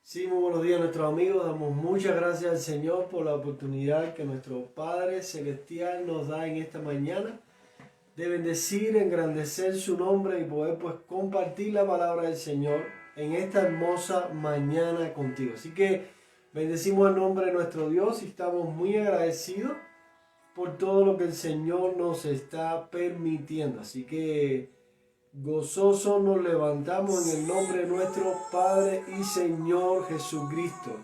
Sí, muy buenos días a nuestros amigos. Damos muchas gracias al Señor por la oportunidad que nuestro Padre Celestial nos da en esta mañana de bendecir, engrandecer su nombre y poder compartir la palabra del Señor en esta hermosa mañana contigo. Así que bendecimos el nombre de nuestro Dios y estamos muy agradecidos por todo lo que el Señor nos está permitiendo. Así que gozosos nos levantamos en el nombre de nuestro Padre y Señor Jesucristo.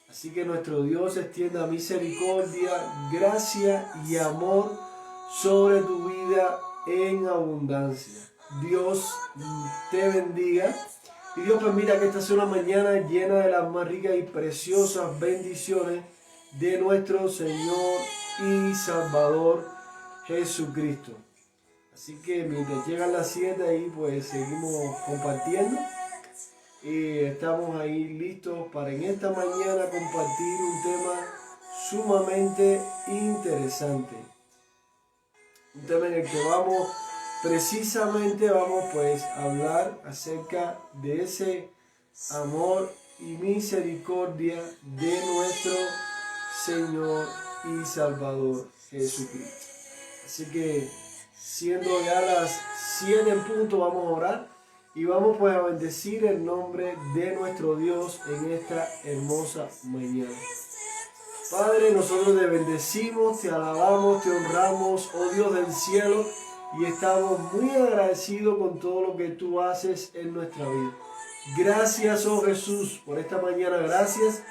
Así que nuestro Dios extienda misericordia, gracia y amor sobre tu vida en abundancia. Dios te bendiga y Dios permita que esta sea una mañana llena de las más ricas y preciosas bendiciones de nuestro Señor y Salvador Jesucristo. Así que mientras llegan las 7 ahí, pues seguimos compartiendo. Y estamos ahí listos para en esta mañana compartir un tema sumamente interesante. Un tema en el que vamos pues a hablar acerca de ese amor y misericordia de nuestro Señor y Salvador Jesucristo. Así que siendo ya las 7 en punto, vamos a orar y vamos pues a bendecir el nombre de nuestro Dios en esta hermosa mañana. Padre, nosotros te bendecimos, te alabamos, te honramos, oh Dios del cielo, y estamos muy agradecidos con todo lo que tú haces en nuestra vida. Gracias, oh Jesús, por esta mañana. Gracias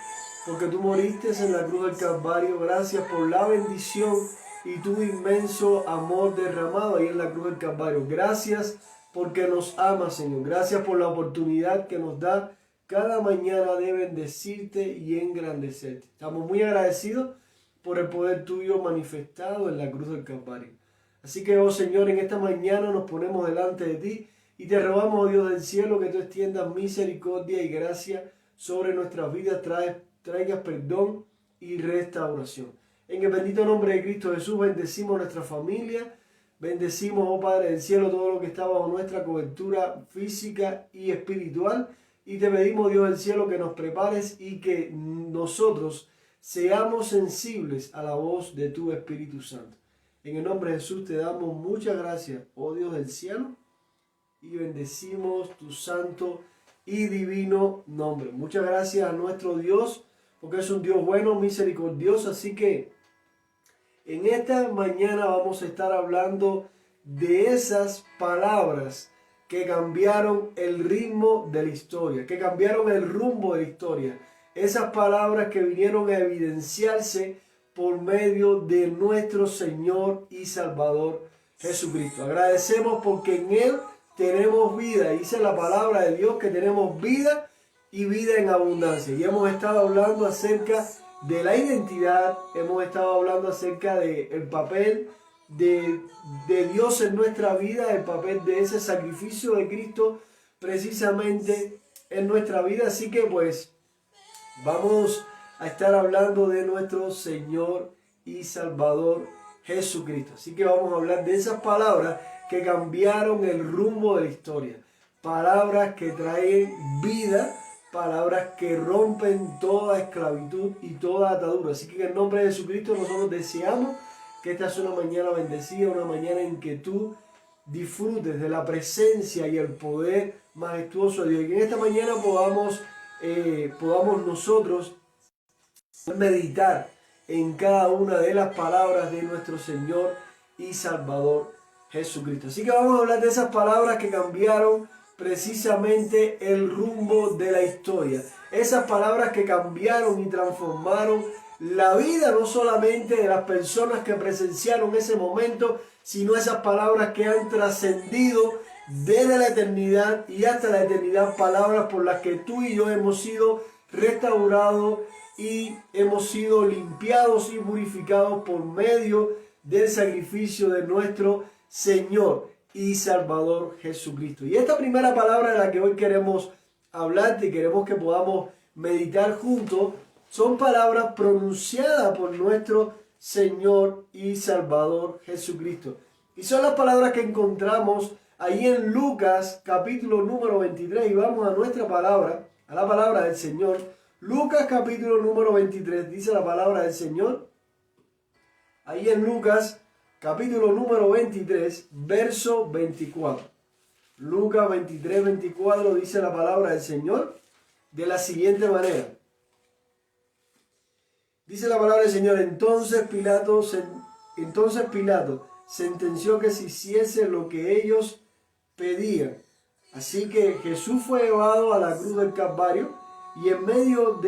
porque tú moriste en la cruz del Calvario. Gracias por la bendición y tu inmenso amor derramado ahí en la cruz del Calvario. Gracias porque nos amas, Señor. Gracias por la oportunidad que nos da cada mañana de bendecirte y engrandecerte. Estamos muy agradecidos por el poder tuyo manifestado en la cruz del Calvario. Así que, oh Señor, en esta mañana nos ponemos delante de ti y te rogamos, oh Dios del cielo, que tú extiendas misericordia y gracia sobre nuestras vidas, traigas perdón y restauración. En el bendito nombre de Cristo Jesús bendecimos nuestra familia, bendecimos, oh Padre del cielo, todo lo que está bajo nuestra cobertura física y espiritual, y te pedimos, Dios del cielo, que nos prepares y que nosotros seamos sensibles a la voz de tu Espíritu Santo. En el nombre de Jesús te damos muchas gracias, oh Dios del cielo, y bendecimos tu santo y divino nombre. Muchas gracias a nuestro Dios, porque es un Dios bueno, misericordioso. Así que en esta mañana vamos a estar hablando de esas palabras que cambiaron el ritmo de la historia, que cambiaron el rumbo de la historia. Esas palabras que vinieron a evidenciarse por medio de nuestro Señor y Salvador Jesucristo. Agradecemos porque en Él tenemos vida. Dice la palabra de Dios que tenemos vida y vida en abundancia. Y hemos estado hablando acerca de la identidad, hemos estado hablando acerca del papel de Dios en nuestra vida, el papel de ese sacrificio de Cristo precisamente en nuestra vida. Así que pues vamos a estar hablando de nuestro Señor y Salvador Jesucristo. Así que vamos a hablar de esas palabras que cambiaron el rumbo de la historia. Palabras que traen vida, palabras que rompen toda esclavitud y toda atadura. Así que en el nombre de Jesucristo nosotros deseamos que esta sea una mañana bendecida, una mañana en que tú disfrutes de la presencia y el poder majestuoso de Dios. Y que en esta mañana podamos nosotros meditar en cada una de las palabras de nuestro Señor y Salvador Jesucristo. Así que vamos a hablar de esas palabras que cambiaron precisamente el rumbo de la historia. Esas palabras que cambiaron y transformaron la vida no solamente de las personas que presenciaron ese momento, sino esas palabras que han trascendido desde la eternidad y hasta la eternidad. Palabras por las que tú y yo hemos sido restaurados y hemos sido limpiados y purificados por medio del sacrificio de nuestro Señor y Salvador Jesucristo. Y esta primera palabra de la que hoy queremos hablarte y queremos que podamos meditar juntos, son palabras pronunciadas por nuestro Señor y Salvador Jesucristo. Y son las palabras que encontramos ahí en Lucas capítulo número 23. Y vamos a nuestra palabra a la palabra del Señor. Lucas capítulo número 23 dice la palabra del Señor. Ahí en Lucas capítulo número 23, verso 24. Lucas 23, 24 dice la palabra del Señor de la siguiente manera. Dice la palabra del Señor, entonces Pilato sentenció que se hiciese lo que ellos pedían. Así que Jesús fue llevado a la cruz del Calvario y en medio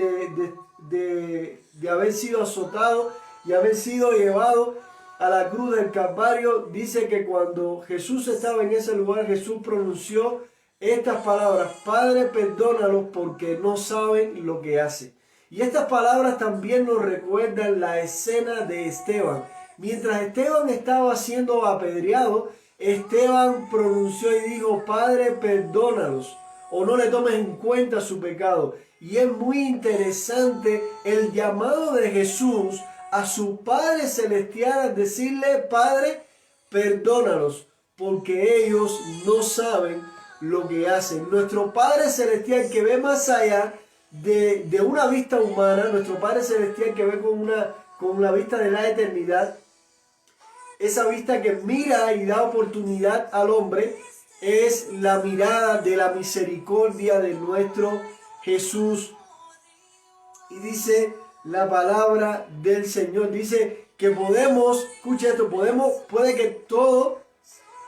de haber sido azotado y haber sido llevado a la cruz del Calvario, dice que cuando Jesús estaba en ese lugar, Jesús pronunció estas palabras: Padre, perdónalos porque no saben lo que hacen. Y estas palabras también nos recuerdan la escena de Esteban. Mientras Esteban estaba siendo apedreado, Esteban pronunció y dijo: Padre, perdónalos, o no le tomes en cuenta su pecado. Y es muy interesante el llamado de Jesús a su Padre Celestial al decirle: Padre, perdónalos, porque ellos no saben lo que hacen. Nuestro Padre Celestial, que ve más allá de una vista humana, nuestro Padre Celestial que ve con la vista de la eternidad, esa vista que mira y da oportunidad al hombre, es la mirada de la misericordia de nuestro Jesús. Y dice la palabra del Señor, dice que podemos, escucha esto, puede que todo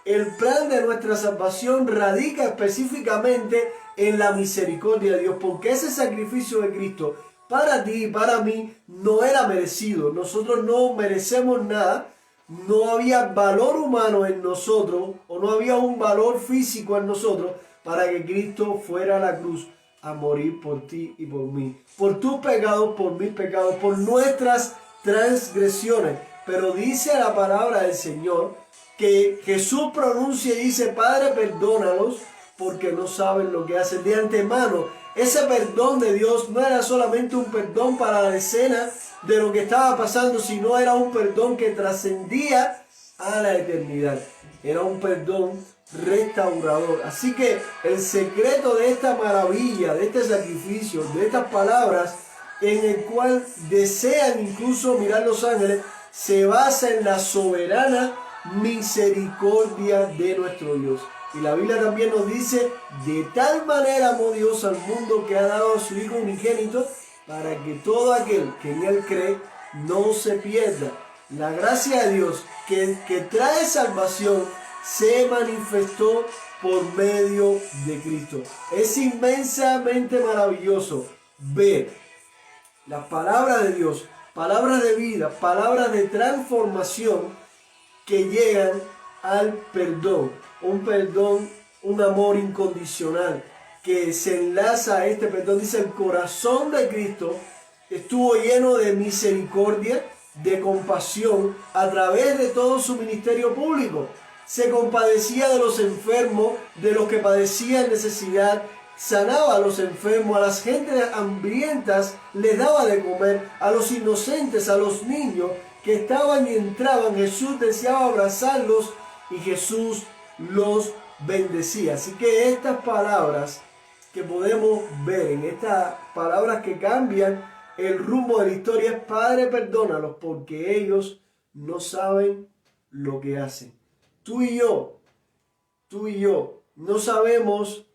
el plan de nuestra salvación radica específicamente en la misericordia de Dios, porque ese sacrificio de Cristo para ti y para mí no era merecido. Nosotros no merecemos nada, no había valor humano en nosotros, o no había un valor físico en nosotros para que Cristo fuera a la cruz a morir por ti y por mí, por tus pecados, por mis pecados, por nuestras transgresiones. Pero dice la palabra del Señor que Jesús pronuncia y dice: Padre, perdónalos porque no saben lo que hacen. De antemano, ese perdón de Dios no era solamente un perdón para la escena de lo que estaba pasando, sino era un perdón que trascendía a la eternidad. Era un perdón restaurador. Así que el secreto de esta maravilla, de este sacrificio, de estas palabras, en el cual desean incluso mirar los ángeles, se basa en la soberana misericordia de nuestro Dios. Y la Biblia también nos dice: de tal manera amó Dios al mundo que ha dado a su Hijo unigénito, para que todo aquel que en Él cree no se pierda. La gracia de Dios que trae salvación se manifestó por medio de Cristo. Es inmensamente maravilloso ver las palabras de Dios, palabras de vida, palabras de transformación que llegan al perdón. Un perdón, un amor incondicional que se enlaza a este perdón. Dice: el corazón de Cristo estuvo lleno de misericordia, de compasión a través de todo su ministerio público. Se compadecía de los enfermos, de los que padecían necesidad, sanaba a los enfermos, a las gentes hambrientas les daba de comer, a los inocentes, a los niños que estaban y entraban. Jesús deseaba abrazarlos y Jesús los bendecía. Así que estas palabras que podemos ver, en estas palabras que cambian el rumbo de la historia, es: Padre, perdónalos porque ellos no saben lo que hacen. Tú y yo no sabemos,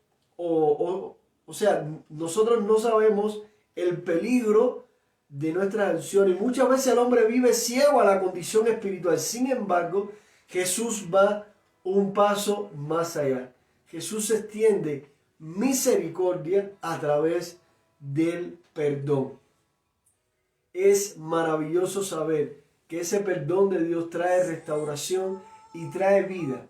nosotros no sabemos el peligro de nuestras acciones. Muchas veces el hombre vive ciego a la condición espiritual. Sin embargo, Jesús va un paso más allá. Jesús extiende misericordia a través del perdón. Es maravilloso saber que ese perdón de Dios trae restauración y trae vida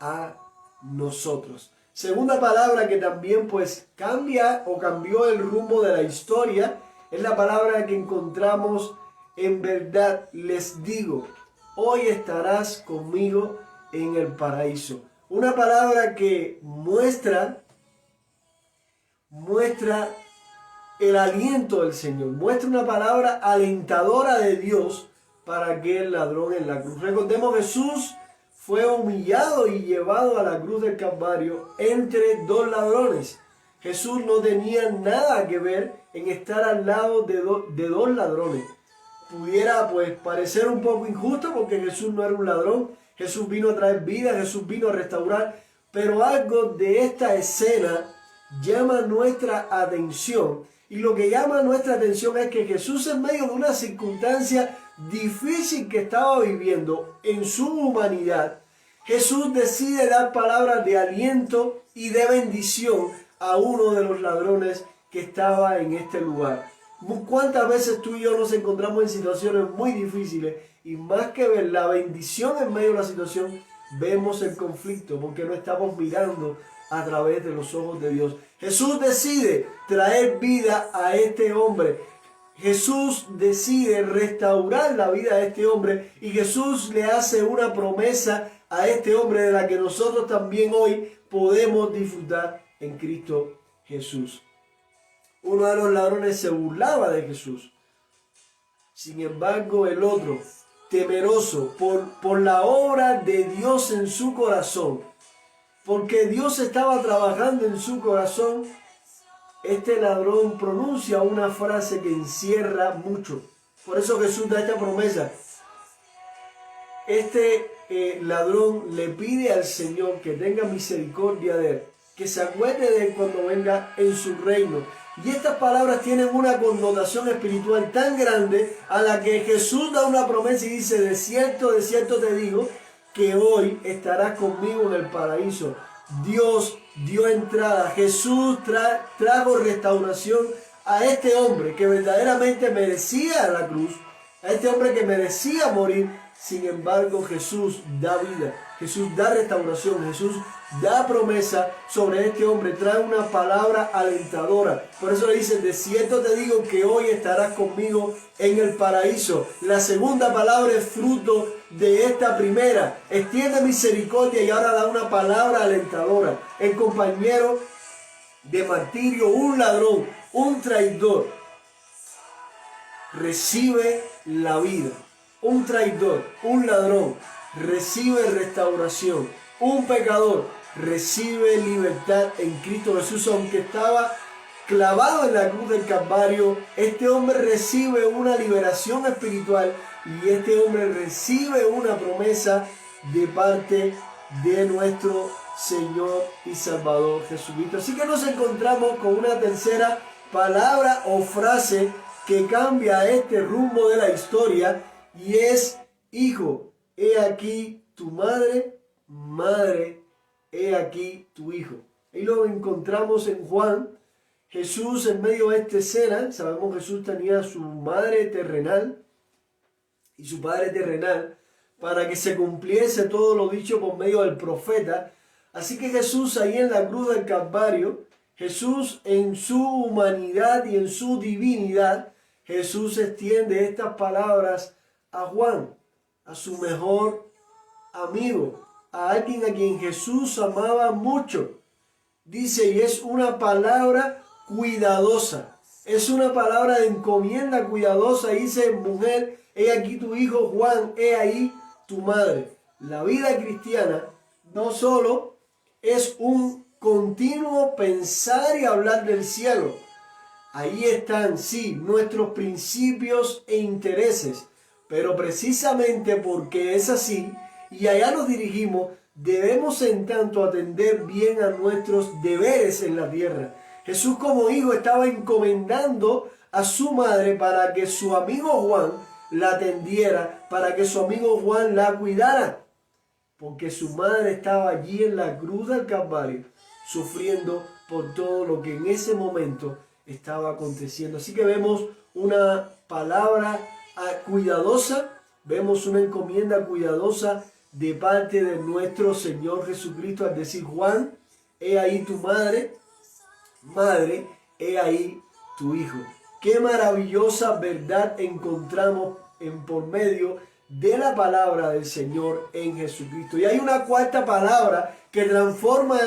a nosotros. Segunda palabra que también pues cambia o cambió el rumbo de la historia es la palabra que encontramos: en verdad les digo, hoy estarás conmigo en el paraíso. Una palabra que muestra el aliento del Señor, muestra una palabra alentadora de Dios para aquel ladrón en la cruz. Recordemos, Jesús fue humillado y llevado a la cruz del Calvario entre dos ladrones. Jesús no tenía nada que ver en estar al lado de dos ladrones. Pudiera pues parecer un poco injusto porque Jesús no era un ladrón. Jesús vino a traer vida, Jesús vino a restaurar. Pero algo de esta escena llama nuestra atención. Y lo que llama nuestra atención es que Jesús, en medio de una circunstancia difícil que estaba viviendo en su humanidad, Jesús decide dar palabras de aliento y de bendición a uno de los ladrones que estaba en este lugar. ¿Cuántas veces tú y yo nos encontramos en situaciones muy difíciles y más que ver la bendición en medio de la situación, vemos el conflicto porque no estamos mirando a través de los ojos de Dios? Jesús decide traer vida a este hombre. Jesús decide restaurar la vida de este hombre y Jesús le hace una promesa a este hombre de la que nosotros también hoy podemos disfrutar en Cristo Jesús. Uno de los ladrones se burlaba de Jesús. Sin embargo, el otro, temeroso por la obra de Dios en su corazón, porque Dios estaba trabajando en su corazón, este ladrón pronuncia una frase que encierra mucho. Por eso Jesús da esta promesa. Este ladrón le pide al Señor que tenga misericordia de él, que se acuerde de él cuando venga en su reino. Y estas palabras tienen una connotación espiritual tan grande a la que Jesús da una promesa y dice: de cierto te digo que hoy estarás conmigo en el paraíso. Dios dio entrada, Jesús trajo restauración a este hombre que verdaderamente merecía la cruz, a este hombre que merecía morir. Sin embargo, Jesús da vida, Jesús da restauración, Jesús da promesa sobre este hombre, trae una palabra alentadora. Por eso le dice: de cierto te digo que hoy estarás conmigo en el paraíso. La segunda palabra es fruto de esta primera. Extiende misericordia y ahora da una palabra alentadora. El compañero de martirio, un ladrón, un traidor, recibe la vida. Un traidor, un ladrón, recibe restauración. Un pecador recibe libertad en Cristo Jesús. Aunque estaba clavado en la cruz del Calvario, este hombre recibe una liberación espiritual y este hombre recibe una promesa de parte de nuestro Señor y Salvador Jesucristo. Así que nos encontramos con una tercera palabra o frase que cambia este rumbo de la historia. Y es: hijo, he aquí tu madre, madre, he aquí tu hijo. Ahí lo encontramos en Juan. Jesús, en medio de esta escena, sabemos que Jesús tenía su madre terrenal y su padre terrenal para que se cumpliese todo lo dicho por medio del profeta. Así que Jesús, ahí en la cruz del Calvario, Jesús en su humanidad y en su divinidad, Jesús extiende estas palabras a Juan, a su mejor amigo, a alguien a quien Jesús amaba mucho. Dice, y es una palabra cuidadosa, es una palabra de encomienda cuidadosa. Dice: mujer, he aquí tu hijo, Juan, he ahí tu madre. La vida cristiana no solo es un continuo pensar y hablar del cielo. Ahí están, sí, nuestros principios e intereses. Pero precisamente porque es así y allá nos dirigimos, debemos en tanto atender bien a nuestros deberes en la tierra. Jesús, como hijo, estaba encomendando a su madre para que su amigo Juan la atendiera, para que su amigo Juan la cuidara, porque su madre estaba allí en la cruz del Calvario sufriendo por todo lo que en ese momento estaba aconteciendo. Así que vemos una palabra cuidadosa, vemos una encomienda cuidadosa de parte de nuestro Señor Jesucristo al decir: Juan, he ahí tu madre, madre, he ahí tu hijo. Qué maravillosa verdad encontramos por medio de la palabra del Señor en Jesucristo. Y hay una cuarta palabra que transforma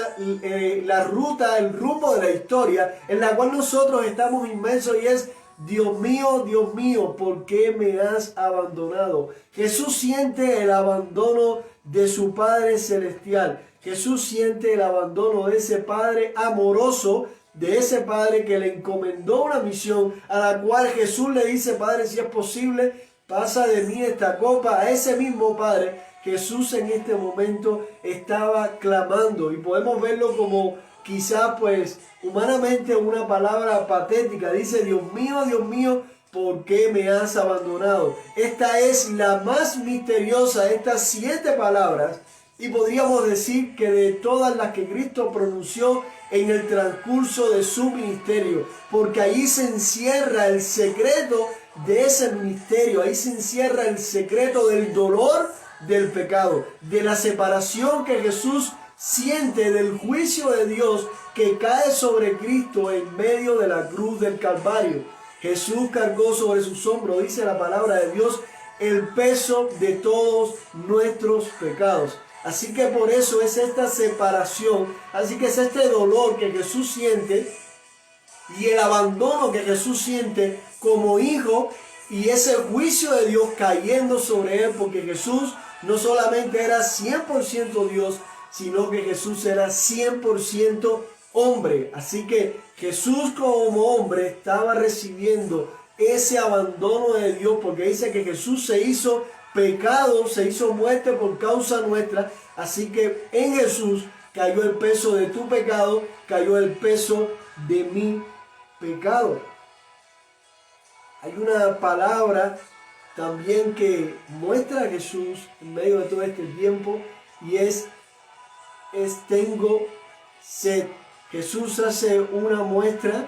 la ruta, el rumbo de la historia en la cual nosotros estamos inmersos, y es: Dios mío, ¿por qué me has abandonado? Jesús siente el abandono de su Padre Celestial. Jesús siente el abandono de ese Padre amoroso, de ese Padre que le encomendó una misión, a la cual Jesús le dice: Padre, si es posible, pasa de mí esta copa. A ese mismo Padre, Jesús en este momento estaba clamando, y podemos verlo como quizás pues humanamente una palabra patética. Dice: Dios mío, ¿por qué me has abandonado? Esta es la más misteriosa de estas 7 palabras, y podríamos decir que de todas las que Cristo pronunció en el transcurso de su ministerio, porque ahí se encierra el secreto de ese ministerio, ahí se encierra el secreto del dolor del pecado, de la separación que Jesús siente, del juicio de Dios que cae sobre Cristo en medio de la cruz del Calvario. Jesús cargó sobre sus hombros, dice la palabra de Dios, el peso de todos nuestros pecados. Así que por eso es esta separación, así que es este dolor que Jesús siente y el abandono que Jesús siente como hijo, y ese juicio de Dios cayendo sobre él, porque Jesús no solamente era 100% Dios, sino que Jesús era 100% hombre. Así que Jesús como hombre estaba recibiendo ese abandono de Dios, porque dice que Jesús se hizo pecado, se hizo muerte por causa nuestra. Así que en Jesús cayó el peso de tu pecado, cayó el peso de mi pecado. Hay una palabra también que muestra a Jesús en medio de todo este tiempo, y es tengo sed. Jesús hace una muestra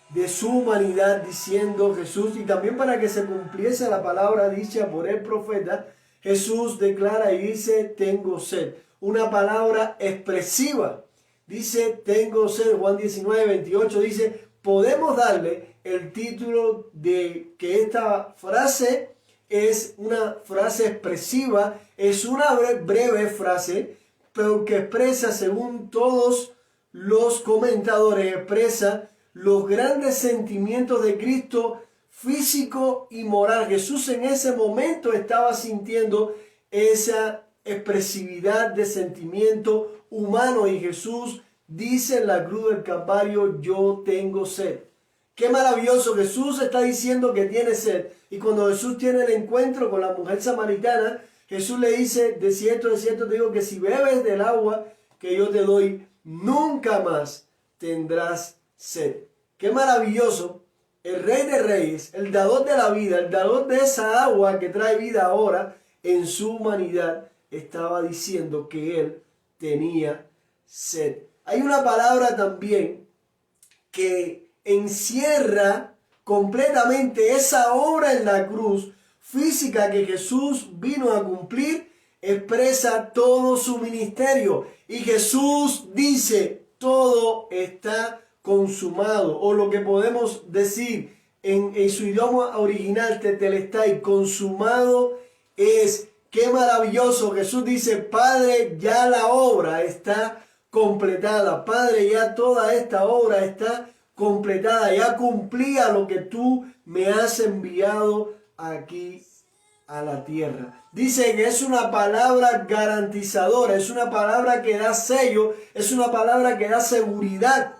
de su humanidad diciendo Jesús, y también para que se cumpliese la palabra dicha por el profeta, Jesús declara y dice: tengo sed. Una palabra expresiva. Dice: tengo sed. Juan 19:28 dice: podemos darle el título de que esta frase es una frase expresiva, es una breve frase, pero que expresa, según todos los comentadores, expresa los grandes sentimientos de Cristo, físico y moral. Jesús en ese momento estaba sintiendo esa expresividad de sentimiento humano, y Jesús dice en la cruz del Calvario: yo tengo sed. Qué maravilloso, Jesús está diciendo que tiene sed, y cuando Jesús tiene el encuentro con la mujer samaritana, Jesús le dice: de cierto te digo que si bebes del agua que yo te doy, nunca más tendrás sed. Qué maravilloso. El Rey de Reyes, el dador de la vida, el dador de esa agua que trae vida ahora, en su humanidad estaba diciendo que él tenía sed. Hay una palabra también que encierra completamente esa obra en la cruz física que Jesús vino a cumplir, expresa todo su ministerio, y Jesús dice: todo está consumado, o lo que podemos decir en su idioma original, tetelestai, consumado es. Qué maravilloso. Jesús dice: Padre, ya la obra está completada. Padre, ya toda esta obra está completada. Ya cumplía lo que tú me has enviado aquí a la tierra. Dice que es una palabra garantizadora, es una palabra que da sello, es una palabra que da seguridad.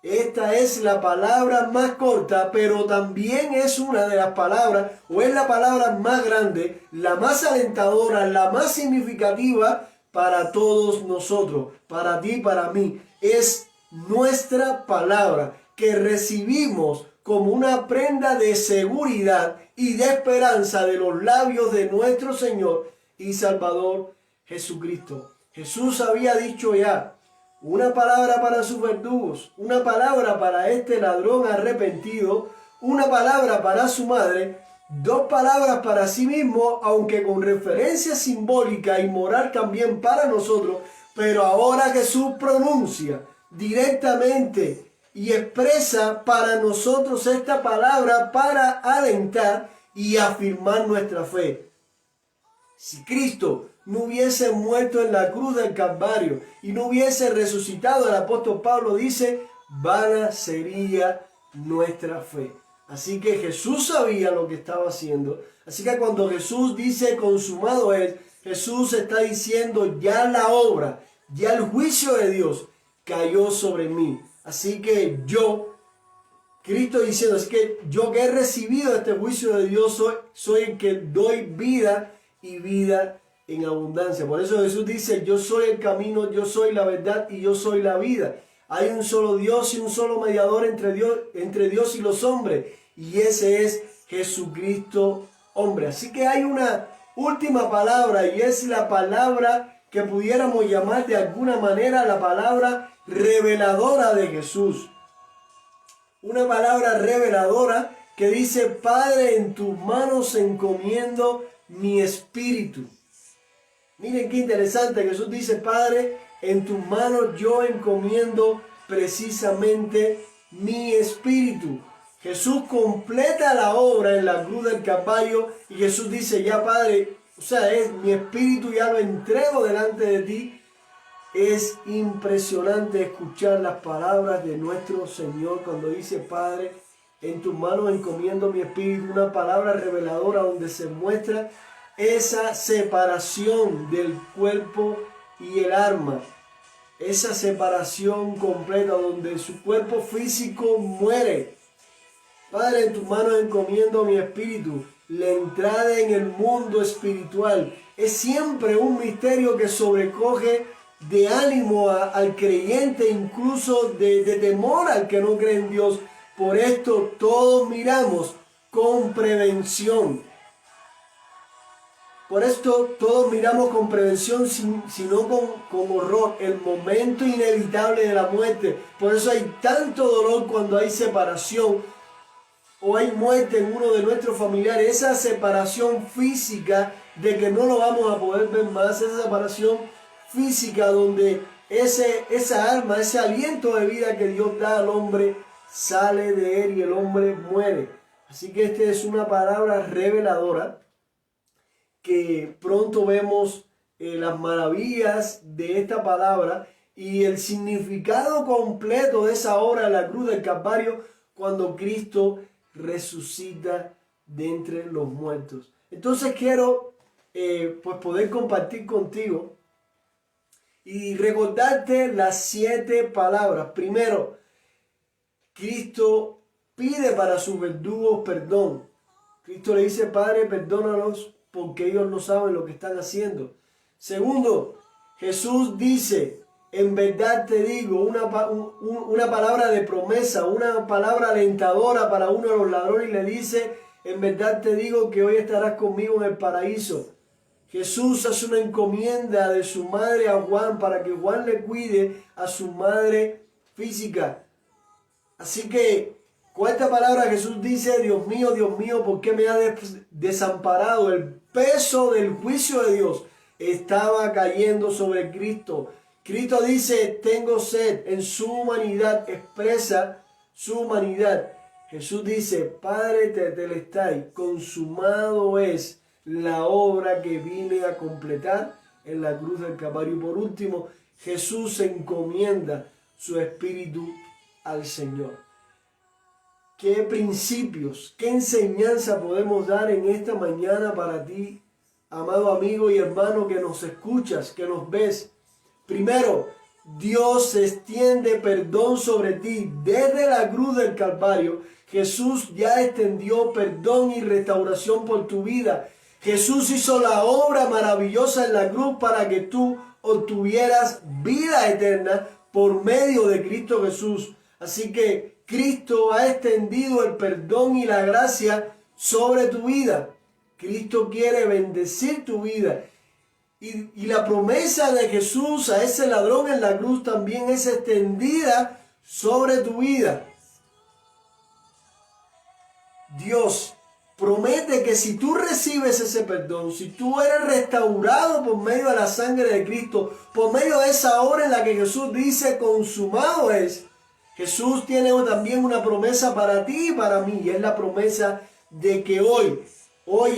Esta es la palabra más corta, pero también es una de las palabras, o es la palabra más grande, la más alentadora, la más significativa para todos nosotros, para ti, para mí. Es nuestra palabra que recibimos como una prenda de seguridad y de esperanza de los labios de nuestro Señor y Salvador Jesucristo. Jesús había dicho ya: una palabra para sus verdugos, una palabra para este ladrón arrepentido, una palabra para su madre, 2 palabras para sí mismo, aunque con referencia simbólica y moral también para nosotros. Pero ahora Jesús pronuncia directamente y expresa para nosotros esta palabra para alentar y afirmar nuestra fe. Si Cristo no hubiese muerto en la cruz del Calvario y no hubiese resucitado, el apóstol Pablo dice: vana sería nuestra fe. Así que Jesús sabía lo que estaba haciendo. Así que cuando Jesús dice consumado es, Jesús está diciendo, ya la obra, ya el juicio de Dios cayó sobre mí. Así que Cristo diciendo, es que yo que he recibido este juicio de Dios, soy el que doy vida y vida en abundancia. Por eso Jesús dice, yo soy el camino, yo soy la verdad y yo soy la vida. Hay un solo Dios y un solo mediador entre Dios y los hombres. Y ese es Jesucristo, hombre. Así que hay una última palabra y es la palabra que pudiéramos llamar de alguna manera la palabra reveladora de Jesús. Una palabra reveladora que dice, Padre, en tus manos encomiendo mi espíritu. Miren qué interesante, Jesús dice, Padre, en tus manos yo encomiendo precisamente mi espíritu. Jesús completa la obra en la cruz del Calvario y Jesús dice, ya Padre, mi espíritu ya lo entrego delante de ti. Es impresionante escuchar las palabras de nuestro Señor cuando dice, Padre, en tus manos encomiendo mi espíritu, una palabra reveladora donde se muestra esa separación del cuerpo y el alma, esa separación completa donde su cuerpo físico muere. Padre, en tus manos encomiendo mi espíritu. La entrada en el mundo espiritual es siempre un misterio que sobrecoge de ánimo al creyente, incluso de temor al que no cree en Dios. Por esto todos miramos con prevención. Por esto todos miramos con prevención, sino con horror, el momento inevitable de la muerte. Por eso hay tanto dolor cuando hay separación o hay muerte en uno de nuestros familiares. Esa separación física de que no lo vamos a poder ver más, esa separación física donde esa alma, ese aliento de vida que Dios da al hombre sale de él y el hombre muere. Así que esta es una palabra reveladora que pronto vemos las maravillas de esta palabra y el significado completo de esa obra de la cruz del Calvario cuando Cristo resucita de entre los muertos. Entonces quiero poder compartir contigo y recordarte las 7 palabras. Primero, Cristo pide para sus verdugos perdón. Cristo le dice, Padre, perdónalos porque ellos no saben lo que están haciendo. Segundo, Jesús dice, en verdad te digo, una palabra de promesa, una palabra alentadora para uno de los ladrones, y le dice, en verdad te digo que hoy estarás conmigo en el paraíso. Jesús hace una encomienda de su madre a Juan para que Juan le cuide a su madre física. Así que con esta palabra Jesús dice, Dios mío, ¿por qué me has desamparado? El peso del juicio de Dios estaba cayendo sobre Cristo. Cristo dice, tengo sed. En su humanidad expresa su humanidad. Jesús dice, Padre tetelestai, consumado es la obra que vine a completar en la cruz del Calvario. Y por último, Jesús encomienda su espíritu al Señor. ¿Qué principios, qué enseñanza podemos dar en esta mañana para ti, amado amigo y hermano que nos escuchas, que nos ves? Primero, Dios extiende perdón sobre ti. Desde la cruz del Calvario, Jesús ya extendió perdón y restauración por tu vida. Jesús hizo la obra maravillosa en la cruz para que tú obtuvieras vida eterna por medio de Cristo Jesús. Así que Cristo ha extendido el perdón y la gracia sobre tu vida. Cristo quiere bendecir tu vida. Y la promesa de Jesús a ese ladrón en la cruz también es extendida sobre tu vida. Dios promete que si tú recibes ese perdón, si tú eres restaurado por medio de la sangre de Cristo, por medio de esa obra en la que Jesús dice consumado es, Jesús tiene también una promesa para ti y para mí, y es la promesa de que hoy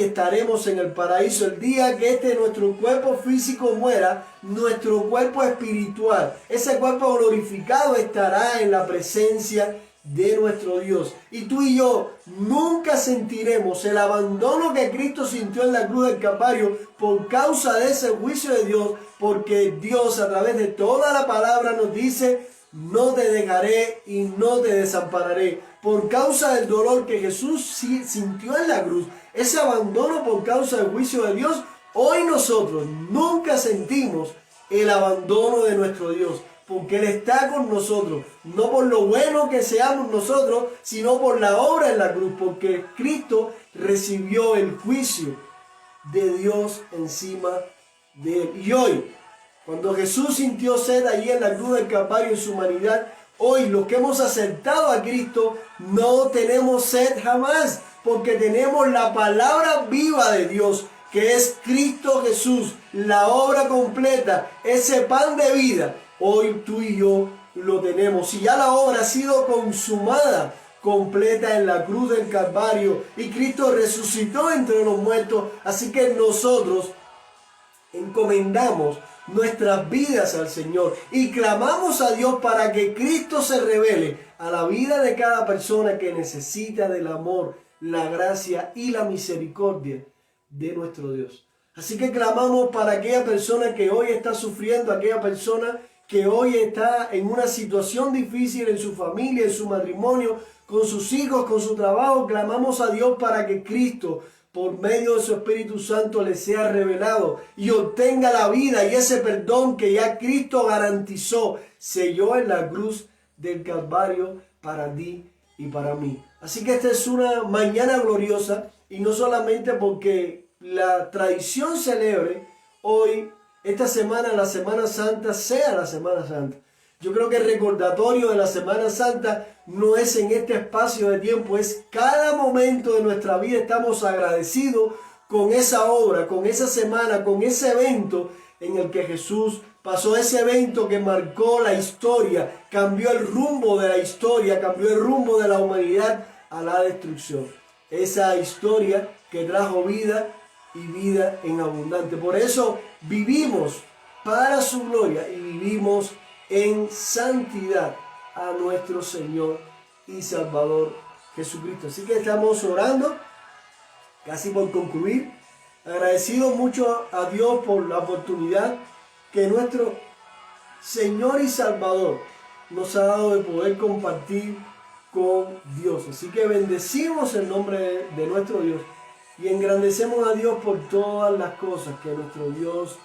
estaremos en el paraíso. El día que nuestro cuerpo físico muera, nuestro cuerpo espiritual, ese cuerpo glorificado estará en la presencia de nuestro Dios. Y tú y yo nunca sentiremos el abandono que Cristo sintió en la cruz del Calvario por causa de ese juicio de Dios, porque Dios a través de toda la palabra nos dice: no te dejaré y no te desampararé. Por causa del dolor que Jesús sintió en la cruz, ese abandono por causa del juicio de Dios, hoy nosotros nunca sentimos el abandono de nuestro Dios, porque Él está con nosotros, no por lo bueno que seamos nosotros, sino por la obra en la cruz, porque Cristo recibió el juicio de Dios encima de Él. Y hoy, cuando Jesús sintió sed allí en la cruz del Calvario en su humanidad, hoy los que hemos aceptado a Cristo no tenemos sed jamás, porque tenemos la palabra viva de Dios, que es Cristo Jesús, la obra completa, ese pan de vida. Hoy tú y yo lo tenemos. Y ya la obra ha sido consumada, completa en la cruz del Calvario, y Cristo resucitó entre los muertos. Así que nosotros encomendamos nuestras vidas al Señor y clamamos a Dios para que Cristo se revele a la vida de cada persona que necesita del amor, la gracia y la misericordia de nuestro Dios. Así que clamamos para aquella persona que hoy está sufriendo, aquella persona que hoy está en una situación difícil en su familia, en su matrimonio, con sus hijos, con su trabajo. Clamamos a Dios para que Cristo, por medio de su Espíritu Santo, le sea revelado y obtenga la vida y ese perdón que ya Cristo garantizó, selló en la cruz del Calvario para ti y para mí. Así que esta es una mañana gloriosa, y no solamente porque la tradición celebre hoy, esta semana, la Semana Santa, sea la Semana Santa. Yo creo que el recordatorio de la Semana Santa no es en este espacio de tiempo, es cada momento de nuestra vida. Estamos agradecidos con esa obra, con esa semana, con ese evento en el que Jesús pasó, ese evento que marcó la historia, cambió el rumbo de la historia, cambió el rumbo de la humanidad a la destrucción. Esa historia que trajo vida y vida en abundante. Por eso vivimos para su gloria y vivimos en santidad a nuestro Señor y Salvador Jesucristo. Así que estamos orando, casi por concluir, agradecido mucho a Dios por la oportunidad que nuestro Señor y Salvador nos ha dado de poder compartir con Dios. Así que bendecimos el nombre de nuestro Dios y engrandecemos a Dios por todas las cosas que nuestro Dios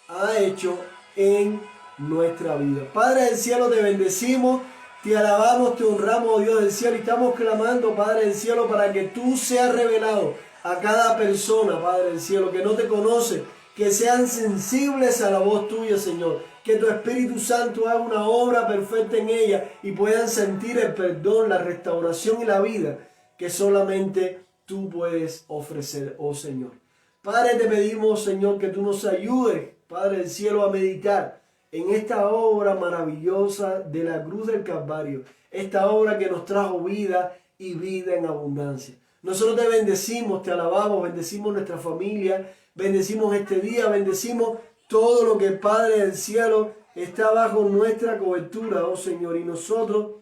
ha hecho en nuestra vida. Padre del cielo, te bendecimos, te alabamos, te honramos, oh Dios del cielo, y estamos clamando, Padre del cielo, para que tú seas revelado a cada persona, Padre del cielo, que no te conoce, que sean sensibles a la voz tuya, Señor, que tu Espíritu Santo haga una obra perfecta en ella y puedan sentir el perdón, la restauración y la vida que solamente tú puedes ofrecer, oh Señor. Padre, te pedimos, Señor, que tú nos ayudes, Padre del cielo, a meditar en esta obra maravillosa de la cruz del Calvario, esta obra que nos trajo vida y vida en abundancia. Nosotros te bendecimos, te alabamos, bendecimos nuestra familia, bendecimos este día, bendecimos todo lo que, Padre del cielo, está bajo nuestra cobertura, oh Señor. Y nosotros,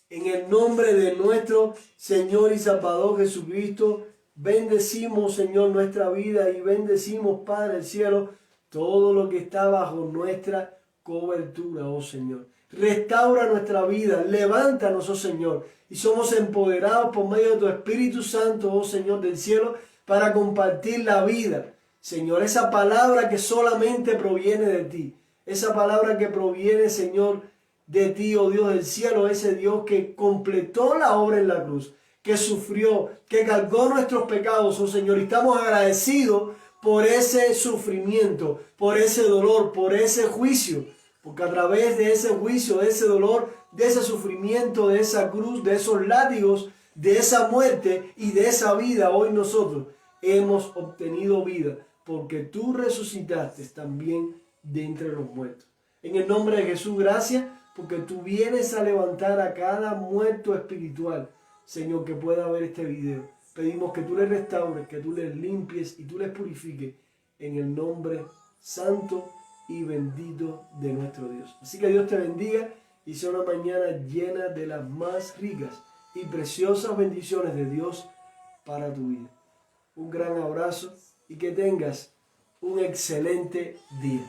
en el nombre de nuestro Señor y Salvador Jesucristo, bendecimos, Señor, nuestra vida y bendecimos, Padre del cielo, todo lo que está bajo nuestra cobertura, oh Señor. Restaura nuestra vida, levántanos, oh Señor, y somos empoderados por medio de tu Espíritu Santo, oh Señor del cielo, para compartir la vida, Señor, esa palabra que solamente proviene de ti, esa palabra que proviene, Señor, de ti, oh Dios del cielo, ese Dios que completó la obra en la cruz, que sufrió, que cargó nuestros pecados, oh Señor, y estamos agradecidos por ese sufrimiento, por ese dolor, por ese juicio, porque a través de ese juicio, de ese dolor, de ese sufrimiento, de esa cruz, de esos látigos, de esa muerte y de esa vida, hoy nosotros hemos obtenido vida, porque tú resucitaste también de entre los muertos. En el nombre de Jesús, gracias, porque tú vienes a levantar a cada muerto espiritual, Señor, que pueda ver este video. Pedimos que tú les restaures, que tú les limpies y tú les purifiques en el nombre santo y bendito de nuestro Dios. Así que Dios te bendiga y sea una mañana llena de las más ricas y preciosas bendiciones de Dios para tu vida. Un gran abrazo y que tengas un excelente día.